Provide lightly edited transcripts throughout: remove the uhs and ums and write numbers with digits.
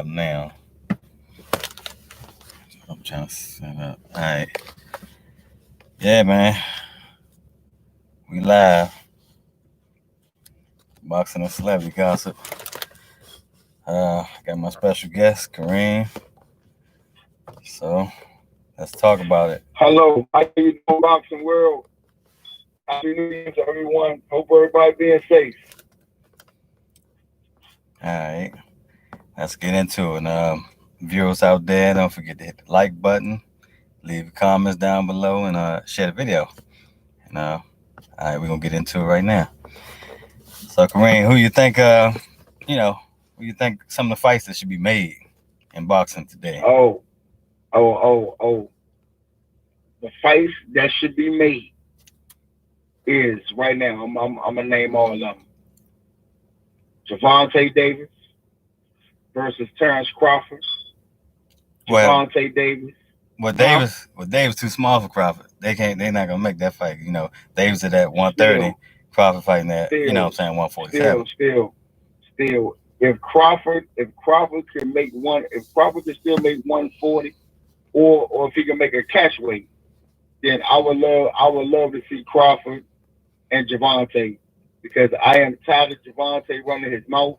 live now. I'm trying to set up. All right. Yeah, man. We live. Boxing and celebrity gossip. Got my special guest, Kareem. So let's talk about it. Hello, how you doing, boxing world? Happy New Year to everyone. Hope everybody being safe. All right. Let's get into it. Viewers out there, don't forget to hit the like button, leave comments down below, and share the video. And all right, we're gonna get into it right now. So Kareem, who you think who you think some of the fights that should be made in boxing today? Oh, oh. The fights that should be made is right now. I'm gonna name all of them. Javonte Davis versus Terrence Crawford. Well, Javonte Davis. Huh? Davis too small for Crawford. They're not gonna make that fight. Davis at that 130, Still, Crawford fighting at, what I'm still, saying, 147. still. If Crawford can make one, if Crawford can still make 140, or if he can make a catch weight, then I would love to see Crawford and Javonte, because I am tired of Javonte running his mouth.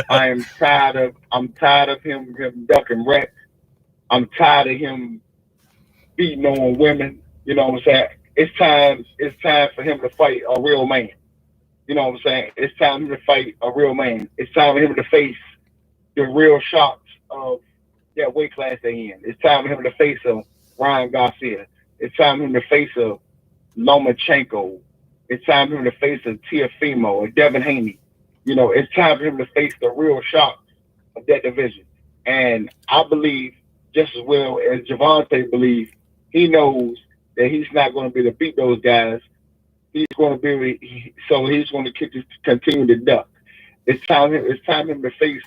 I'm tired of him ducking reps. I'm tired of him beating on women. You know what I'm saying? It's time for him to fight a real man. You know what I'm saying? It's time for him to fight a real man. It's time for him to face the real shocks of that weight class they're in. It's time for him to face a Ryan Garcia. It's time for him to face a Lomachenkos. It's time for him to face a Tiafimo, a Devin Haney. It's time for him to face the real shocks of that division. And I believe, just as well as Javante believes, he knows that he's not going to be able to beat those guys. He's going to continue to duck. It's time for him to face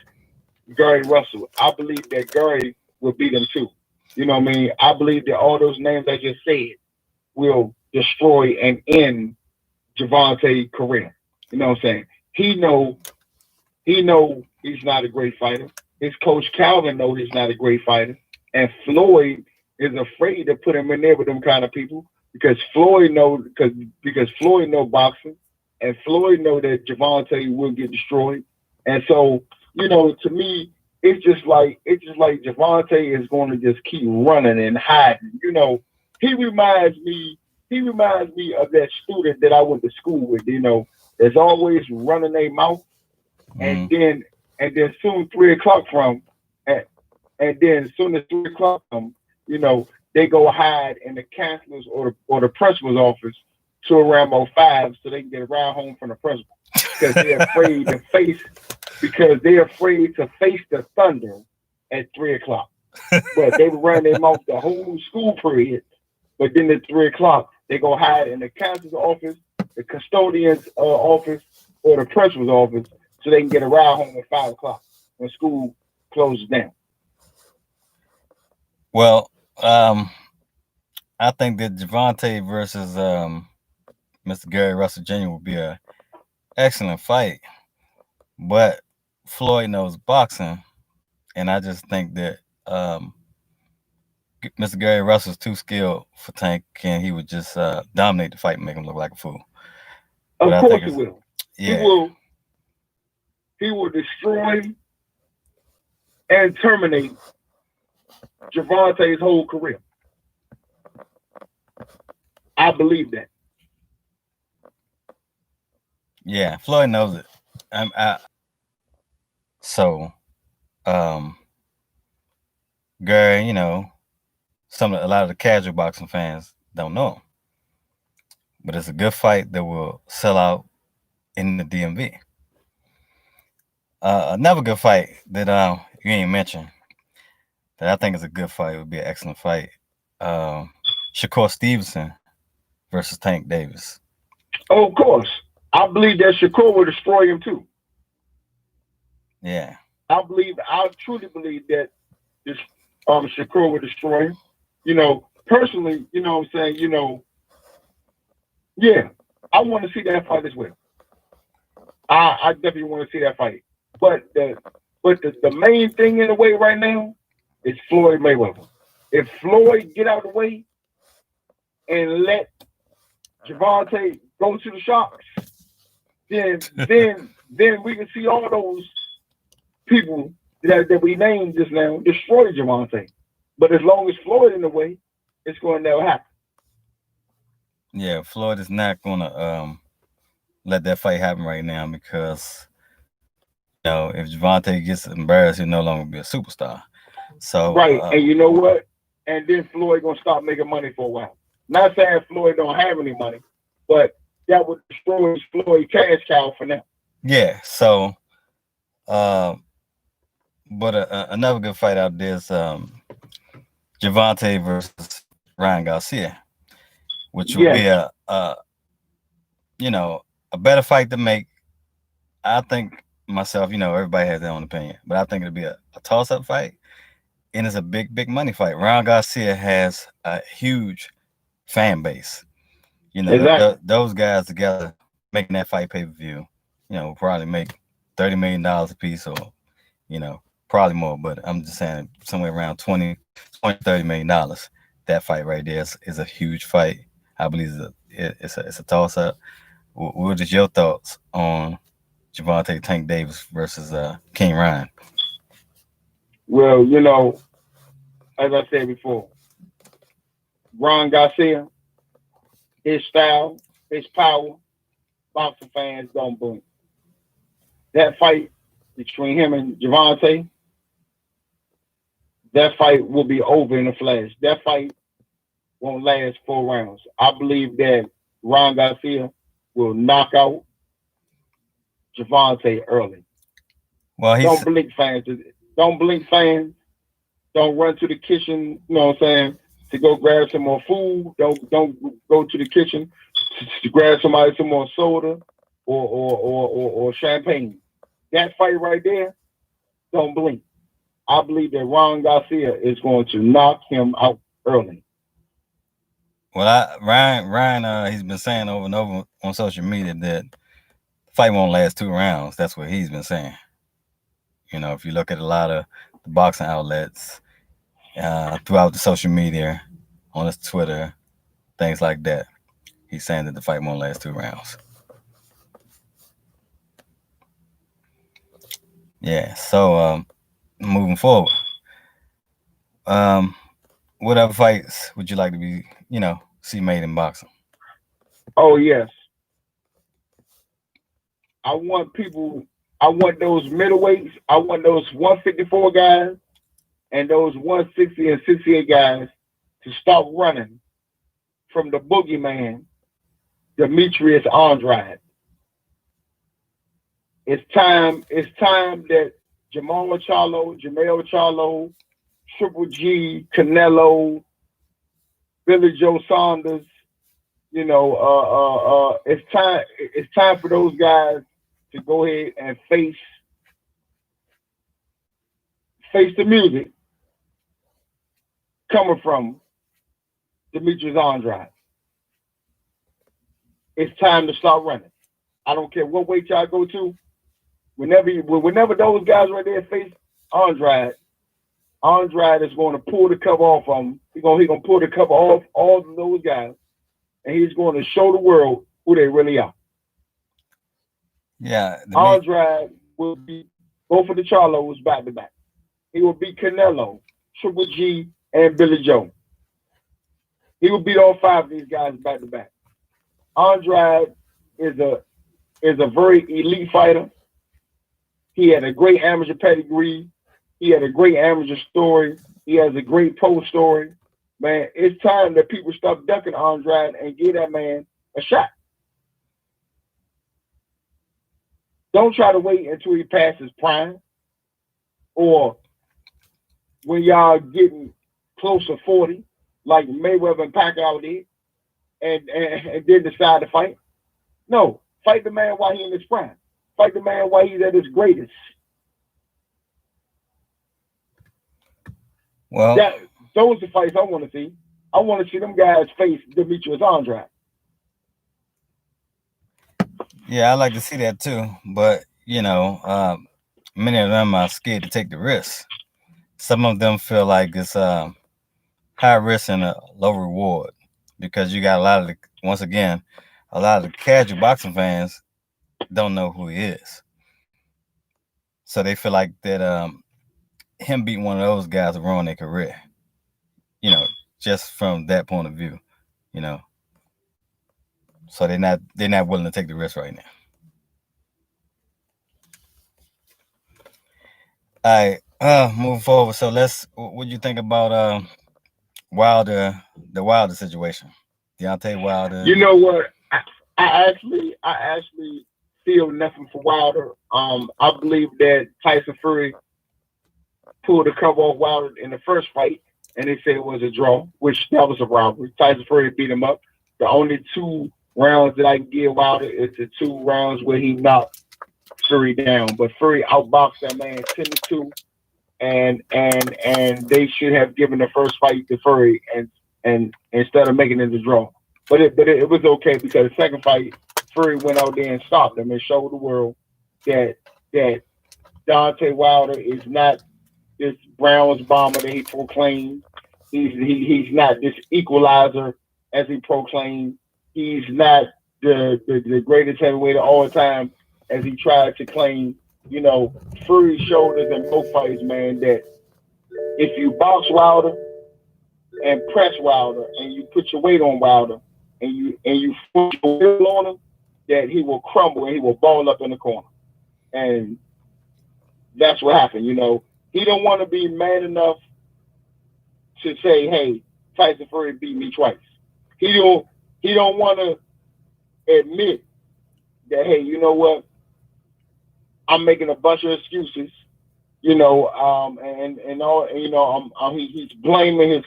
Gary Russell. I believe that Gary will beat him too. You know what I mean? I believe that all those names I just said will destroy and end Javonte's career. You know what I'm saying? He know he's not a great fighter. His coach Calvin know he's not a great fighter. And Floyd is afraid to put him in there with them kind of people, because Floyd know boxing, and Floyd know that Javonte will get destroyed. And so, to me, it's just like Javonte is going to just keep running and hiding. He reminds me he reminds me of that student that I went to school with. That's always running their mouth, and Mm. then soon 3 o'clock from, and, and then as soon as 3 o'clock come, they go hide in the counselor's or the principal's office till around about 5, so they can get a ride home from the principal, because they're afraid to face the thunder at 3 o'clock. But they would run their mouth the whole school period. But then at 3 o'clock, they go hide in the counselor's office, the custodian's office, or the principal's office, so they can get a ride home at 5 o'clock when school closes down. Well, I think that Javante versus Mr. Gary Russell Jr. will be a excellent fight, but Floyd knows boxing, and I just think that Mr. Gary Russell's too skilled for Tank, and he would just dominate the fight and make him look like a fool. But Of I think course he it's will. He yeah, will. He will destroy and terminate Javante's whole career. I believe that. yeah. Floyd knows it. So um, Gary, a lot of the casual boxing fans don't know him, but it's a good fight that will sell out in the DMV. Another good fight that you ain't mentioned that I think is a good fight, would be an excellent fight. Um, Shakur Stevenson versus Tank Davis. Oh, of course. I believe that Shakur will destroy him too. Yeah, I truly believe that this Shakur will destroy him. Personally, what I'm saying, yeah, I want to see that fight as well. I definitely want to see that fight. But But the main thing in the way right now is Floyd Mayweather. If Floyd get out of the way and let Javonte go to the Sharks, then we can see all those people that we named just now destroy Javonte. But as long as Floyd in the way, it's going to never happen. Yeah, Floyd is not gonna let that fight happen right now because if Javante gets embarrassed, he'll no longer be a superstar. So Right. And you know what? And then Floyd gonna stop making money for a while. Not saying Floyd don't have any money, but that would destroy Floyd cash cow for now. yeah, so uh, but another good fight out there is Javante versus Ryan Garcia, which will be Yes, a better fight to make. I think myself, everybody has their own opinion, but I think it'll be a toss up fight, and it's a big money fight. Ryan Garcia has a huge fan base. exactly. Those guys together making that fight pay per view, will probably make $30 million a piece, or probably more. But I'm just saying somewhere around 20, $30 million. That fight right there is a huge fight. I believe it's a toss up. What is your thoughts on Javante Tank Davis versus King Ryan? Well, as I said before, Ron Garcia, his style, his power, boxing fans don't blink. That fight between him and Javante, that fight will be over in a flash. That fight won't last 4 rounds. I believe that Ron Garcia will knock out Javante early. Well, Don't blink, fans. Don't blink, fans. Don't run to the kitchen. You know what I'm saying? To go grab some more food. Don't go to the kitchen to grab somebody some more soda or champagne. That fight right there, don't blink. I believe that Ron Garcia is going to knock him out early. well, Ryan, he's been saying over and over on social media that the fight won't last 2 rounds. That's what he's been saying. If you look at a lot of the boxing outlets throughout the social media, on his Twitter, things like that, he's saying that the fight won't last 2 rounds. Yeah. So moving forward, um, what other fights would you like to see made in boxing? Oh yes, I want people. I want those middleweights. I want those 154 guys and those 160 and 68 guys to stop running from the boogeyman, Demetrius Andrade. It's time that Jamel Charlo, Triple G, Canelo, Billy Joe Saunders. It's time for those guys to go ahead and face the music coming from Demetrius Andrade. It's time to start running. I don't care what weight y'all go to. Whenever those guys right there face Andrade, Andrade is going to pull the cover off him. He's gonna pull the cover off all of those guys, and he's going to show the world who they really are. Yeah, Andrade will beat both of the Charlos back to back. He will beat Canelo, Triple G, and Billy Joe. He will beat all 5 of these guys back to back. Andrade is a very elite fighter. He had a great amateur pedigree. He had a great amateur story. He has a great pro story. Man, it's time that people stop ducking Andrade and give that man a shot. Don't try to wait until he passes prime or when y'all getting close to 40, like Mayweather and Pacquiao did, and then decide to fight. No, fight the man while he's in his prime. Fight the man while he's at his greatest. Well, those are the fights I want to see. I want to see them guys face Demetrius Andrade. yeah, I like to see that too. But many of them are scared to take the risk. Some of them feel like it's high risk and a low reward because you got a lot of the once again, a lot of the casual boxing fans don't know who he is, so they feel like that him beating one of those guys will ruin their career. You know, just from that point of view. You know, so they're not willing to take the risk right now. All right, moving forward. So what do you think about Wilder, the Wilder situation? Deontay Wilder. You know what? I actually feel nothing for Wilder. I believe that Tyson Fury pulled the cover off Wilder in the first fight, and they said it was a draw, which that was a robbery. Tyson Fury beat him up. The only two rounds that I can give Wilder is the two rounds where he knocked Fury down. But Fury outboxed that man 10-2, and they should have given the first fight to Fury and instead of making it a draw. But it was okay because the second fight, Fury went out there and stopped him and showed the world that Deontay Wilder is not this Browns bomber that he proclaimed. He's not this equalizer as he proclaimed. He's not the greatest heavyweight of all time as he tried to claim. You know, Fury showed us in both fights, man, that if you box Wilder and press Wilder and you put your weight on Wilder and you put your will on him, that he will crumble and he will ball up in the corner. And that's what happened. You know, he don't want to be man enough to say, "Hey, Tyson Fury beat me twice." He don't want to admit that, "Hey, you know what? I'm making a bunch of excuses." You know, and all. You know, he's blaming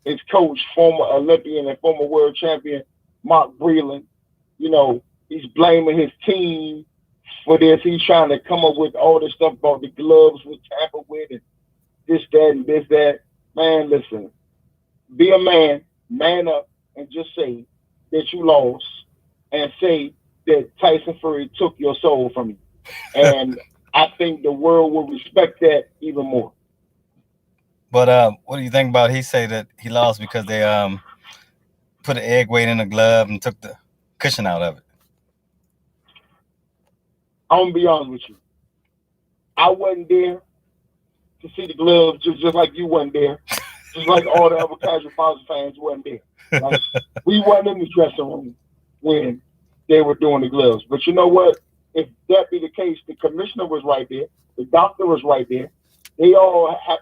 his coach, former Olympian and former world champion Mark Breland. You know, he's blaming his team for this. He's trying to come up with all this stuff about the gloves was tampered with and this, that, and this, that. Man, listen, be a man, man up, and just say that you lost and say that Tyson Fury took your soul from you. And I think the world will respect that even more. But what do you think about he say that he lost because they put an egg weight in the glove and took the cushion out of it? I'm gonna be honest with you. I wasn't there to see the gloves, just like you wasn't there, just like all the other casual boxing fans wasn't there. Like we wasn't in the dressing room when they were doing the gloves. But you know what? If that be the case, the commissioner was right there, the doctor was right there. They all have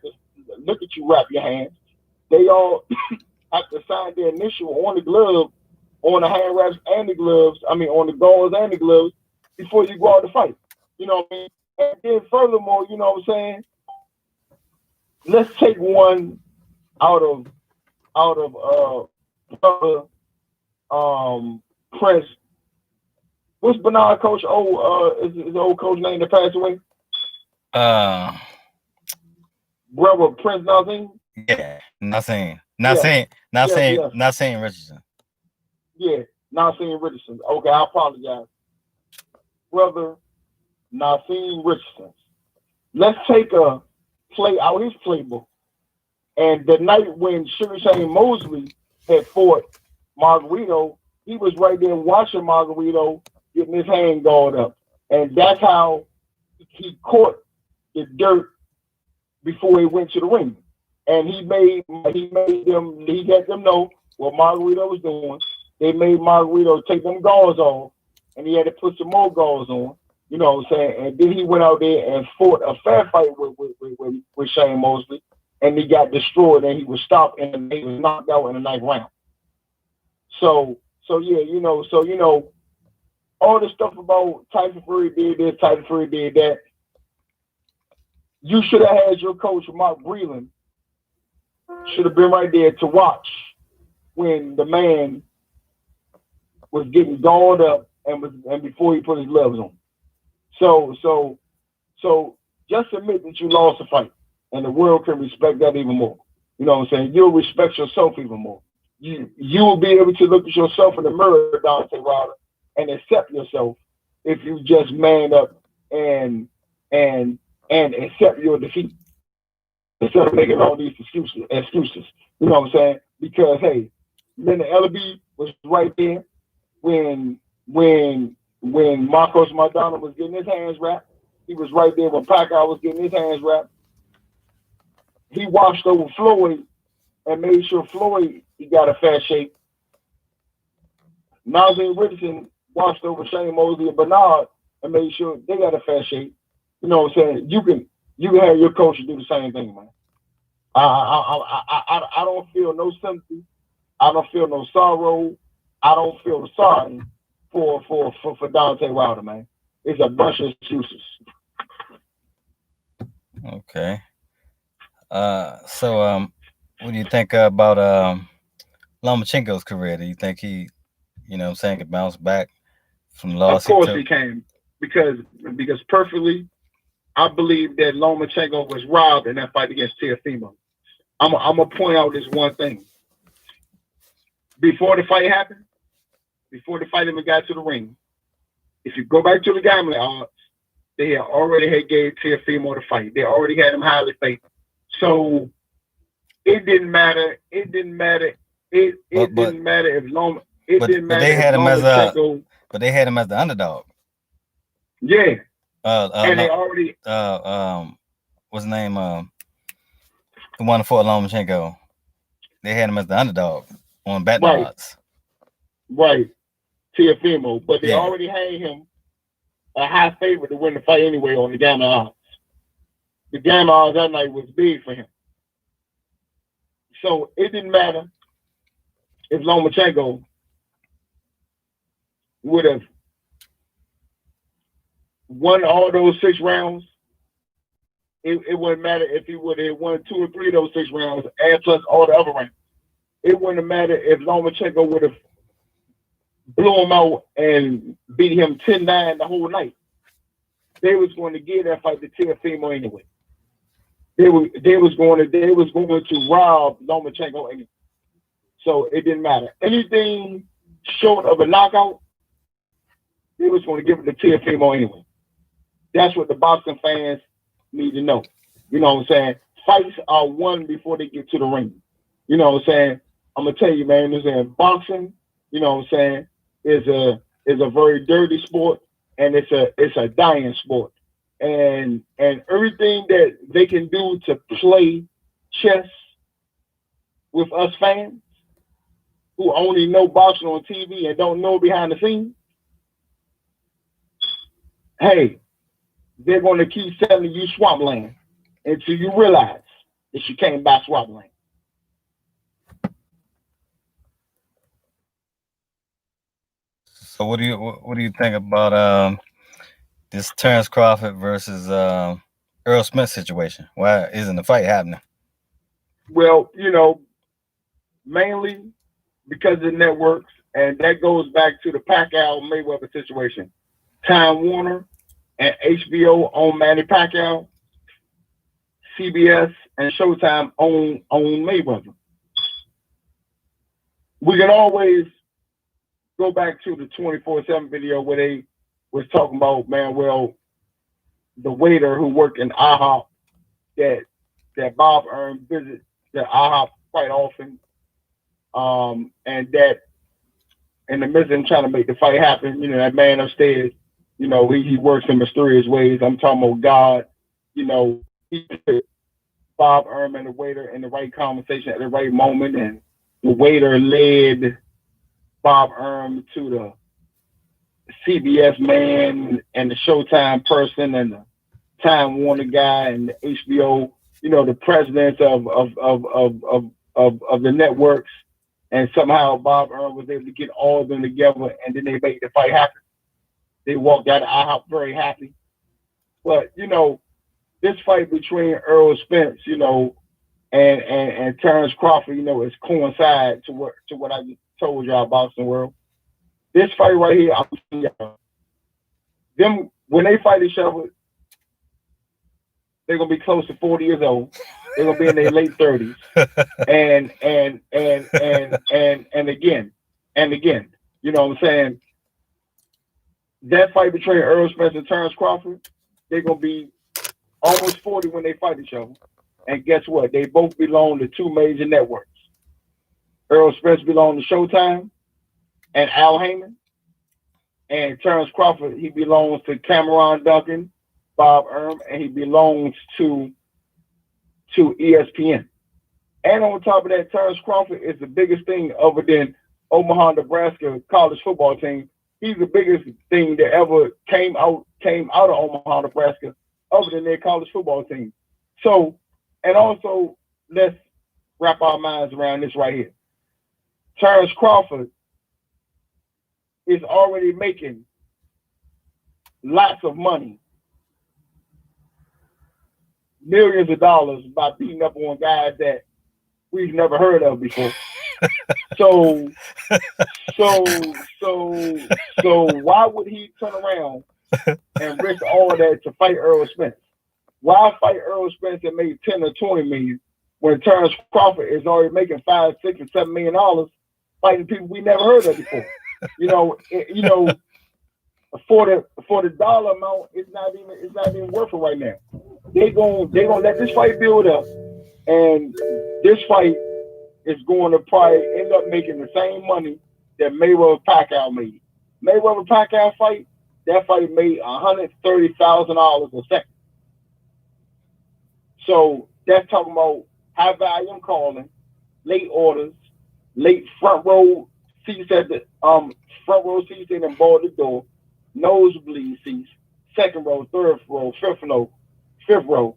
to look at you, wrap your hands. They all have to sign their initial on the glove, on the hand wraps and the gloves. I mean, on the gauze and the gloves before you go out to fight. You know what I mean? And then furthermore, you know what I'm saying? Let's take one out of Prince. What's Bernard coach? Is his old coach name that passed away? Uh, Brother Prince Nazim? yeah, not saying, Yeah. not saying Richardson. Yeah, Nazim Richardson. Okay, I apologize. Brother Nazim Richardson. Let's take a play out his playbook. And the night when Sugar Shane Mosley had fought Margarito, he was right there watching Margarito getting his hand guard up. And that's how he caught the dirt before he went to the ring. And he let them know what Margarito was doing. They made Margarito take them gauze off, and he had to put some more gauze on. You know what I'm saying? And then he went out there and fought a fair fight with Shane Mosley, and he got destroyed, and he was stopped, and he was knocked out in the ninth round. So all the stuff about Tyson Fury did this, Tyson Fury did that. You should have had your coach, Mark Breland, should have been right there to watch when the man was getting galled up and before he put his gloves on. So just admit that you lost the fight, and the world can respect that even more. You know what I'm saying? You'll respect yourself even more. You will be able to look at yourself in the mirror, Deontay Wilder, and accept yourself if you just man up and and accept your defeat instead of making all these excuses. You know what I'm saying? Because hey, Linda Ellaby was right there when when Marcos Maidana was getting his hands wrapped. He was right there when Pacquiao was getting his hands wrapped. He watched over Floyd and made sure Floyd he got a fair shake. Nazir Richardson watched over Shane Mosley and Bernard and made sure they got a fair shake. You know what I'm saying? You can have your coach do the same thing, man. I don't feel no sympathy. I don't feel no sorrow. I don't feel sorry for Dante Wilder, man. It's a bunch of excuses. Okay. So what do you think about Lomachenko's career? Do you think he, what I'm saying, could bounce back from the Of loss he course took? he can, because perfectly, I believe that Lomachenko was robbed in that fight against Teofimo. I'm gonna point out this one thing. Before the fight happened, before the fight even got to the ring, if you go back to the gambling odds, they had already had gave Teofimo the fight. They already had him highly favored. So it didn't matter. It didn't matter. It But didn't matter if Loma. It didn't but matter they if had him as a Lomachenko. but they had him as the underdog. Yeah, Uh, uh, and they Lo- already what's his name? The one for Lomachenko. They had him as the underdog on betting right, odds. right, Teofimo, but they Yeah. already had him a high favorite to win the fight anyway on the gambling odds. The gambling odds that night was big for him. So it didn't matter if Lomachenko would have won all those 6 rounds. It wouldn't matter if he would have won 2 or 3 of those 6 rounds and plus all the other rounds. It wouldn't have mattered if Lomachenko would have blew him out and beat him 10-9 the whole night. They was going to give that fight to Teofimo anyway. They was going to rob Lomachenko anyway. So it didn't matter. Anything short of a knockout, they was going to give it to Teofimo anyway. That's what the boxing fans need to know. You know what I'm saying? Fights are won before they get to the ring. You know what I'm saying? I'm gonna tell you, man. Boxing. You know what I'm saying? Is a very dirty sport, and it's a dying sport. And everything that they can do to play chess with us fans who only know boxing on TV and don't know behind the scenes, hey, they're going to keep selling you swampland until you realize that you can't buy swampland. So what do you think about this Terrence Crawford versus Earl Smith situation? Why isn't the fight happening? Well, mainly because of the networks, and that goes back to the Pacquiao Mayweather situation. Time Warner and HBO own Manny Pacquiao, CBS and Showtime own Mayweather. We can always go back to the 24/7 video where they was talking about, man, well, the waiter who worked in IHOP that Bob Earn visits the IHOP quite often, and that in the midst of trying to make the fight happen, that man upstairs, he works in mysterious ways. I'm talking about God, he put Bob Ehrman, the waiter, in the right conversation at the right moment, and the waiter led Bob Ehrman to the CBS man and the Showtime person and the Time Warner guy and the HBO, the presidents of the networks, and somehow Bob Earl was able to get all of them together, and then they made the fight happen. They walked out of IHOP very happy. But this fight between Earl Spence, and Terrence Crawford, is coincide to what I just told y'all about the world. This fight right here, I'm telling y'all, them when they fight each other, they're gonna be close to 40 years old. They're gonna be in their late 30s. And again, you know what I'm saying? that fight between Earl Spence and Terrence Crawford, they're gonna be almost 40 when they fight each other. And guess what? They both belong to two major networks. Earl Spence belongs to Showtime and Al Heyman, and Terrence Crawford, he belongs to Cameron Duncan, Bob Erm, and he belongs to ESPN. And on top of that, Terrence Crawford is the biggest thing other than Omaha, Nebraska college football team. He's the biggest thing that ever came out of Omaha, Nebraska, other than their college football team. So, and also, let's wrap our minds around this right here. Terrence Crawford is already making lots of money, millions of dollars by beating up on guys that we've never heard of before. So why would he turn around and risk all of that to fight Earl Spence? Why fight Earl Spence and make 10 or 20 million when Terrence Crawford is already making $5, $6, and $7 million fighting people we never heard of before? For the dollar amount, it's not even worth it right now. They gonna let this fight build up, and this fight is going to probably end up making the same money that Mayweather Pacquiao made. Mayweather Pacquiao fight, that fight made $130,000 a second. So that's talking about high volume calling, late orders, late front row seats at the in and board the door, nosebleed seats, second row, third row, fifth row.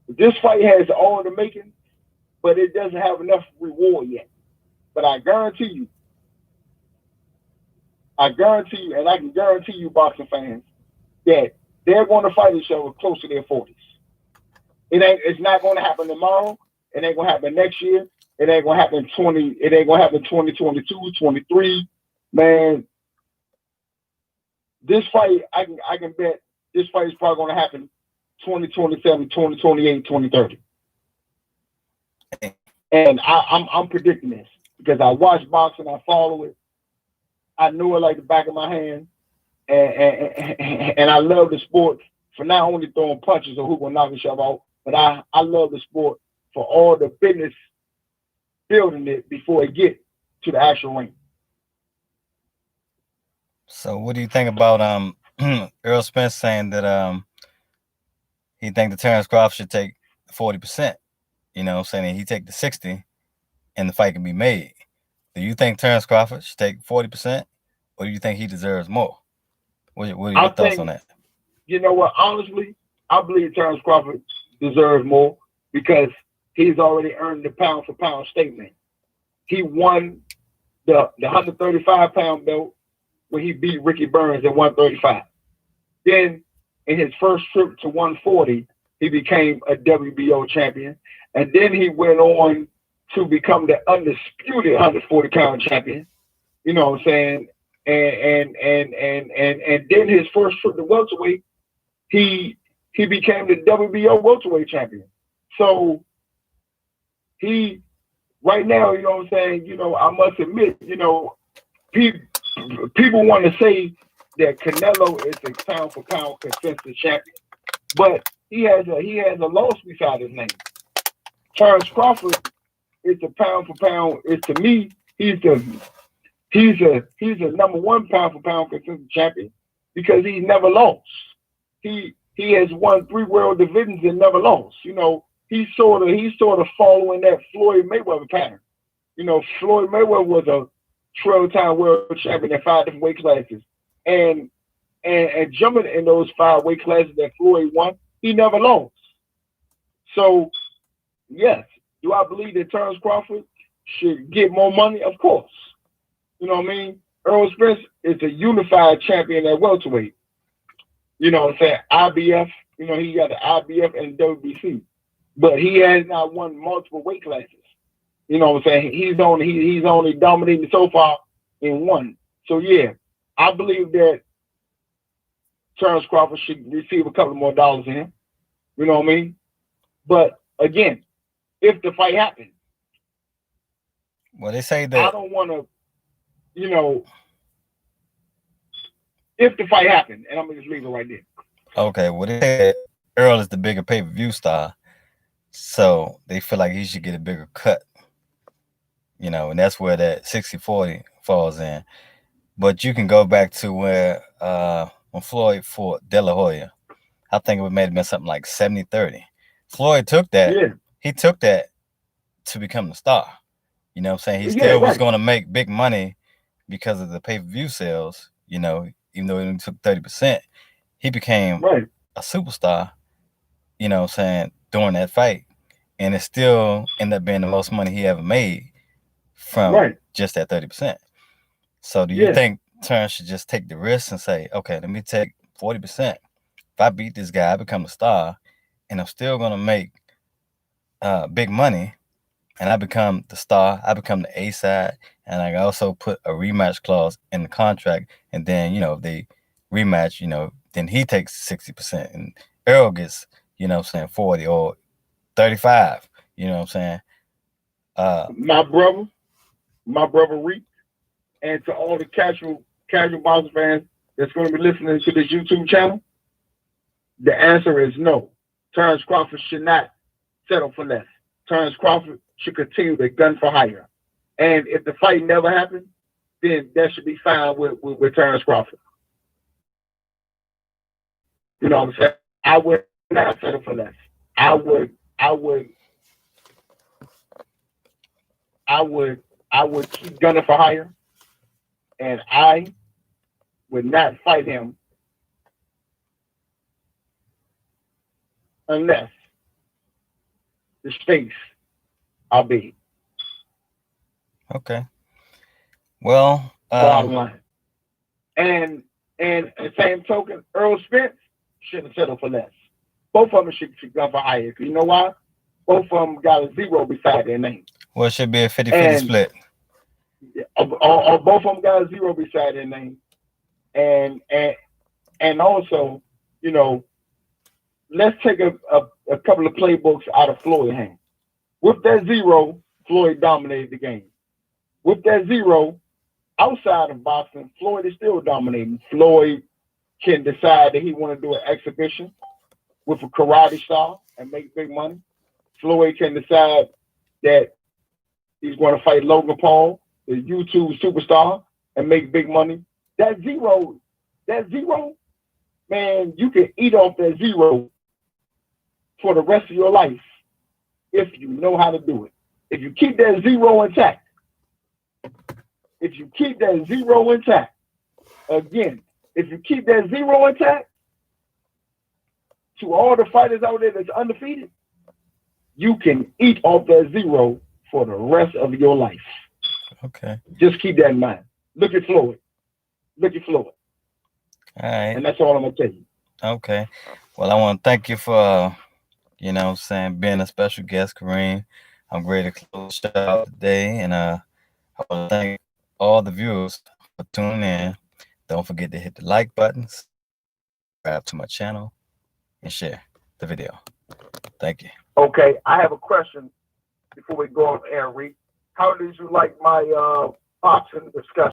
This fight has all the making, but it doesn't have enough reward yet. But I guarantee you, and I can guarantee you, boxing fans, that they're going to fight each other close to their 40s. It's not going to happen tomorrow. It ain't going to happen next year. It ain't going to happen 2022, 23. Man, this fight, I can bet this fight is probably going to happen 2027, 2028, 2030. And I'm predicting this because I watch boxing, I follow it, I know it like the back of my hand, and I love the sport for not only throwing punches or who will knock each other out, but I love the sport for all the business building it before it get to the actual ring. So what do you think about Earl Spence saying that he think that Terrence Crawford should take 40%? Saying he take the 60 and the fight can be made. Do you think Terrence Crawford should take 40%, or do you think he deserves more? What are your thoughts on that? You know what? Honestly, I believe Terrence Crawford deserves more because he's already earned the pound for pound statement. He won the 135-pound belt when he beat Ricky Burns at 135. Then in his first trip to 140, he became a WBO champion. And then he went on to become the undisputed 140-pound champion. You know what I'm saying? And then his first trip to welterweight, he became the WBO welterweight champion. So he right now, you know what I'm saying, I must admit, people want to say that Canelo is a pound for pound consensus champion. But he has a loss beside his name. Terrence Crawford is a pound for pound. To me, he's a number one pound for pound consensus champion because he's never lost. He has won 3 world divisions and never lost. He's sort of following that Floyd Mayweather pattern. Floyd Mayweather was a 12-time world champion in 5 different weight classes, and jumping in those 5 weight classes that Floyd won, he never lost. So, yes, do I believe that Terrence Crawford should get more money? Of course. You know what I mean? Earl Spence is a unified champion at welterweight. You know what I'm saying? IBF, he got the IBF and WBC. But he has not won multiple weight classes. You know what I'm saying? He's only dominating so far in one. So yeah, I believe that Terrence Crawford should receive a couple more dollars in him. You know what I mean? But again, if the fight happens, well, they say that I don't want to, If the fight happened, and I'm gonna just leave it right there. Okay, well, they said Earl is the bigger pay-per-view star, so they feel like he should get a bigger cut, and that's where that 60-40 falls in. But you can go back to where when Floyd fought De La Hoya, I think it may have been something like 70-30. Floyd took that. Yeah, He took that to become the star. You know what I'm saying? He yeah, still was right, going to make big money because of the pay-per-view sales, even though he only took 30%. He became right, a superstar, during that fight. And it still ended up being the most money he ever made from right. just that 30%. So do you Yeah, think Terrence should just take the risk and say, okay, let me take 40%. If I beat this guy, I become a star, and I'm still going to make big money, and I become the star, I become the A side, and I also put a rematch clause in the contract. And then, if they rematch, then he takes 60%, and Earl gets, 40 or 35. You know what I'm saying? Uh, my brother, Reek, and to all the casual boxing fans that's going to be listening to this YouTube channel, the answer is no. Terrence Crawford should not settle for less. Terrence Crawford should continue to gun for hire. And if the fight never happened, then that should be fine with Terrence Crawford. You know what I'm saying? I would not settle for less. I would, I would, I would keep gunning for hire, and I would not fight him unless the stakes are big. okay. Well, Bottom line. And the same token, Earl Spence shouldn't settle for less. Both of them should gun for higher. You know why? Both of them got a zero beside their name. well, it should be a 50-50 And split. both of them got a zero beside their name. And and also, you know, let's take a couple of playbooks out of Floyd hand. With that zero, Floyd dominated the game. With that zero, outside of boxing, Floyd is still dominating. Floyd can decide that he want to do an exhibition with a karate style and make big money. Floyd can decide that he's going to fight Logan Paul, the YouTube superstar, and make big money. That zero, man, you can eat off that zero for the rest of your life if you know how to do it. If you keep that zero intact, again, if you keep that zero intact, to all the fighters out there that's undefeated, you can eat off that zero for the rest of your life. Okay. Just keep that in mind. Look at Floyd. All right. And that's all I'm going to tell you. Okay. Well, I want to thank you for, being a special guest, Kareem. I'm ready to close the show out today. And I want to thank all the viewers for tuning in. Don't forget to hit the like button, subscribe to my channel, and share the video. Thank you. Okay, I have a question before we go on air, Reed. How did you like my boxing discussion?